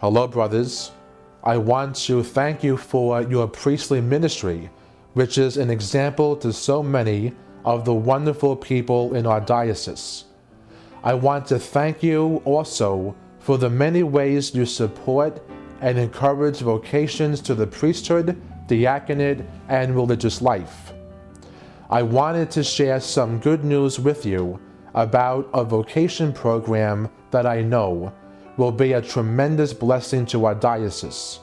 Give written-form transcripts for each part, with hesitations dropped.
Hello, brothers. I want to thank you for your priestly ministry, which is an example to so many of the wonderful people in our diocese. I want to thank you also for the many ways you support and encourage vocations to the priesthood, diaconate, and religious life. I wanted to share some good news with you about a vocation program that I know will be a tremendous blessing to our diocese.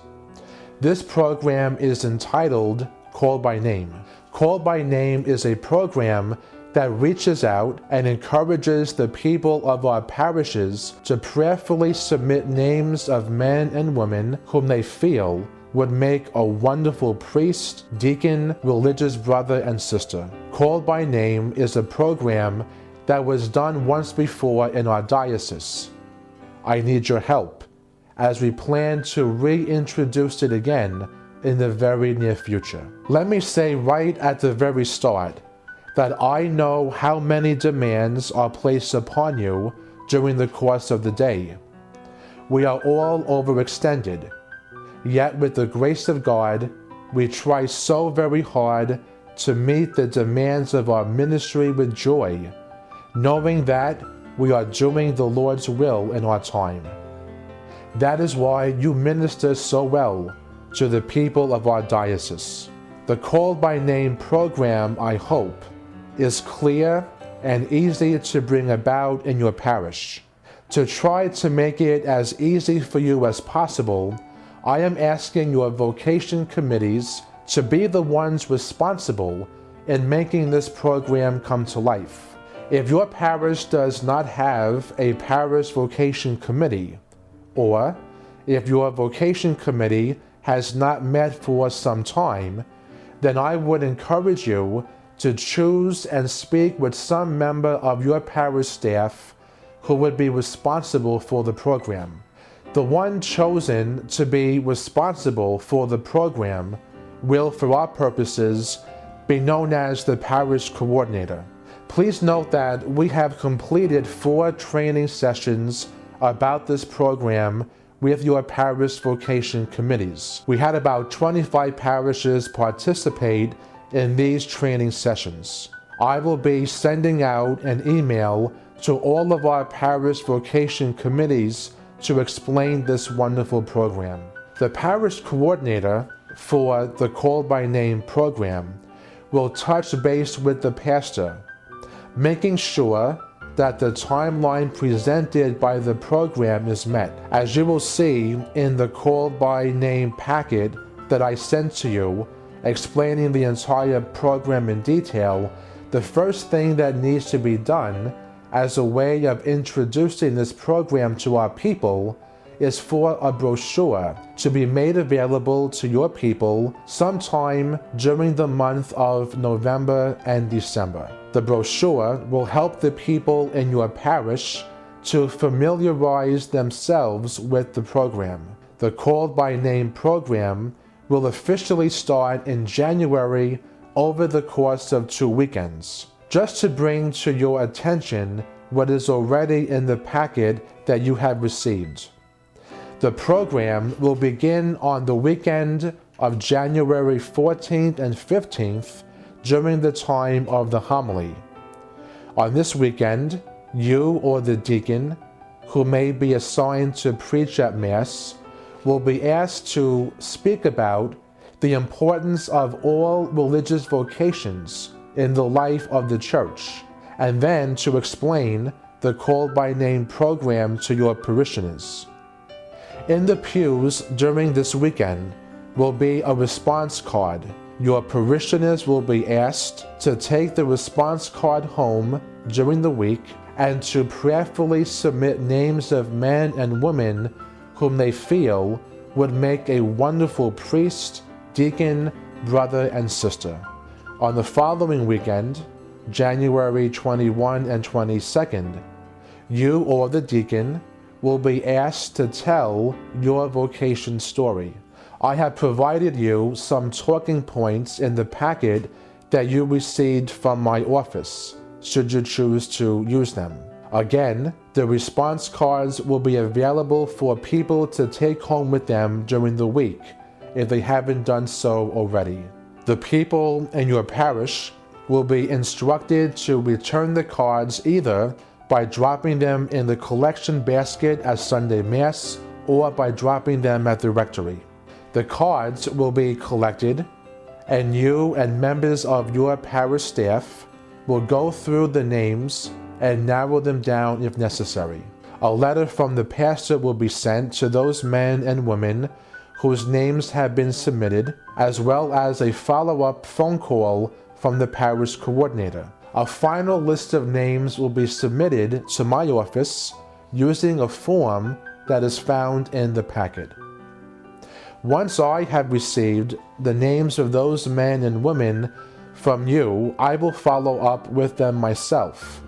This program is entitled Called by Name. Called by Name is a program that reaches out and encourages the people of our parishes to prayerfully submit names of men and women whom they feel would make a wonderful priest, deacon, religious brother and sister. Called by Name is a program that was done once before in our diocese. I need your help as we plan to reintroduce it again in the very near future. Let me say right at the very start that I know how many demands are placed upon you during the course of the day. We are all overextended, yet with the grace of God, we try so very hard to meet the demands of our ministry with joy, knowing that we are doing the Lord's will in our time. That is why you minister so well to the people of our diocese. The Called by Name program, I hope, is clear and easy to bring about in your parish. To try to make it as easy for you as possible, I am asking your vocation committees to be the ones responsible in making this program come to life. If your parish does not have a parish vocation committee, or if your vocation committee has not met for some time, then I would encourage you to choose and speak with some member of your parish staff who would be responsible for the program. The one chosen to be responsible for the program will, for our purposes, be known as the parish coordinator. Please note that we have completed 4 training sessions about this program with your parish vocation committees. We had about 25 parishes participate in these training sessions. I will be sending out an email to all of our parish vocation committees to explain this wonderful program. The parish coordinator for the Called by Name program will touch base with the pastor, making sure that the timeline presented by the program is met. As you will see in the Called by Name packet that I sent to you, explaining the entire program in detail, the first thing that needs to be done as a way of introducing this program to our people is for a brochure to be made available to your people sometime during the month of November and December. The brochure will help the people in your parish to familiarize themselves with the program. The Called by Name program will officially start in January over the course of 2 weekends. Just to bring to your attention what is already in the packet that you have received. The program will begin on the weekend of January 14th and 15th during the time of the homily. On this weekend, you or the deacon, who may be assigned to preach at Mass, will be asked to speak about the importance of all religious vocations in the life of the Church, and then to explain the Called by Name program to your parishioners. In the pews during this weekend will be a response card. Your parishioners will be asked to take the response card home during the week and to prayerfully submit names of men and women whom they feel would make a wonderful priest, deacon, brother, and sister. On the following weekend, January 21 and 22nd, you or the deacon will be asked to tell your vocation story. I have provided you some talking points in the packet that you received from my office, should you choose to use them. Again, the response cards will be available for people to take home with them during the week if they haven't done so already. The people in your parish will be instructed to return the cards either by dropping them in the collection basket at Sunday Mass or by dropping them at the rectory. The cards will be collected, and you and members of your parish staff will go through the names and narrow them down if necessary. A letter from the pastor will be sent to those men and women whose names have been submitted, as well as a follow-up phone call from the parish coordinator. A final list of names will be submitted to my office using a form that is found in the packet. Once I have received the names of those men and women from you, I will follow up with them myself,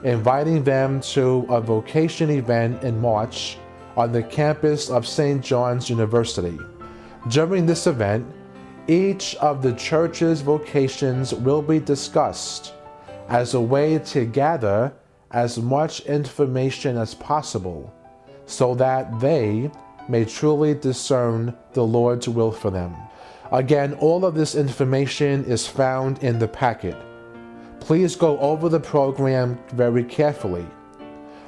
inviting them to a vocation event in March on the campus of St. John's University. During this event, each of the church's vocations will be discussed as a way to gather as much information as possible so that they may truly discern the Lord's will for them. Again, all of this information is found in the packet. Please go over the program very carefully.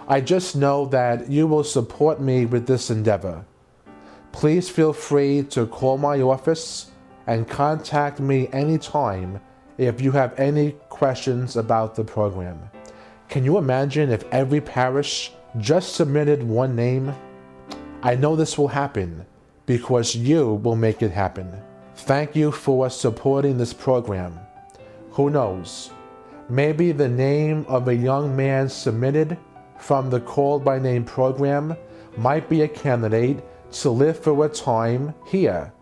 I just know that you will support me with this endeavor. Please feel free to call my office and contact me anytime if you have any questions about the program. Can you imagine if every parish just submitted one name? I know this will happen because you will make it happen. Thank you for supporting this program. Who knows? Maybe the name of a young man submitted from the Called by Name program might be a candidate to live for a time here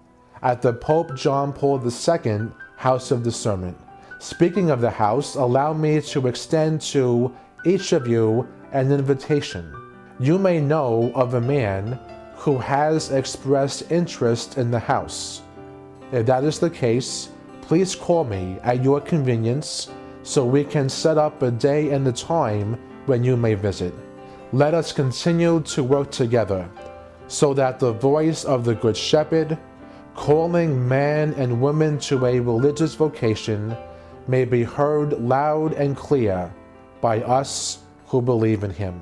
at the Pope John Paul II House of Discernment. Speaking of the house, allow me to extend to each of you an invitation. You may know of a man who has expressed interest in the house. If that is the case, please call me at your convenience so we can set up a day and a time when you may visit. Let us continue to work together so that the voice of the Good Shepherd, calling men and women to a religious vocation, may be heard loud and clear by us who believe in him.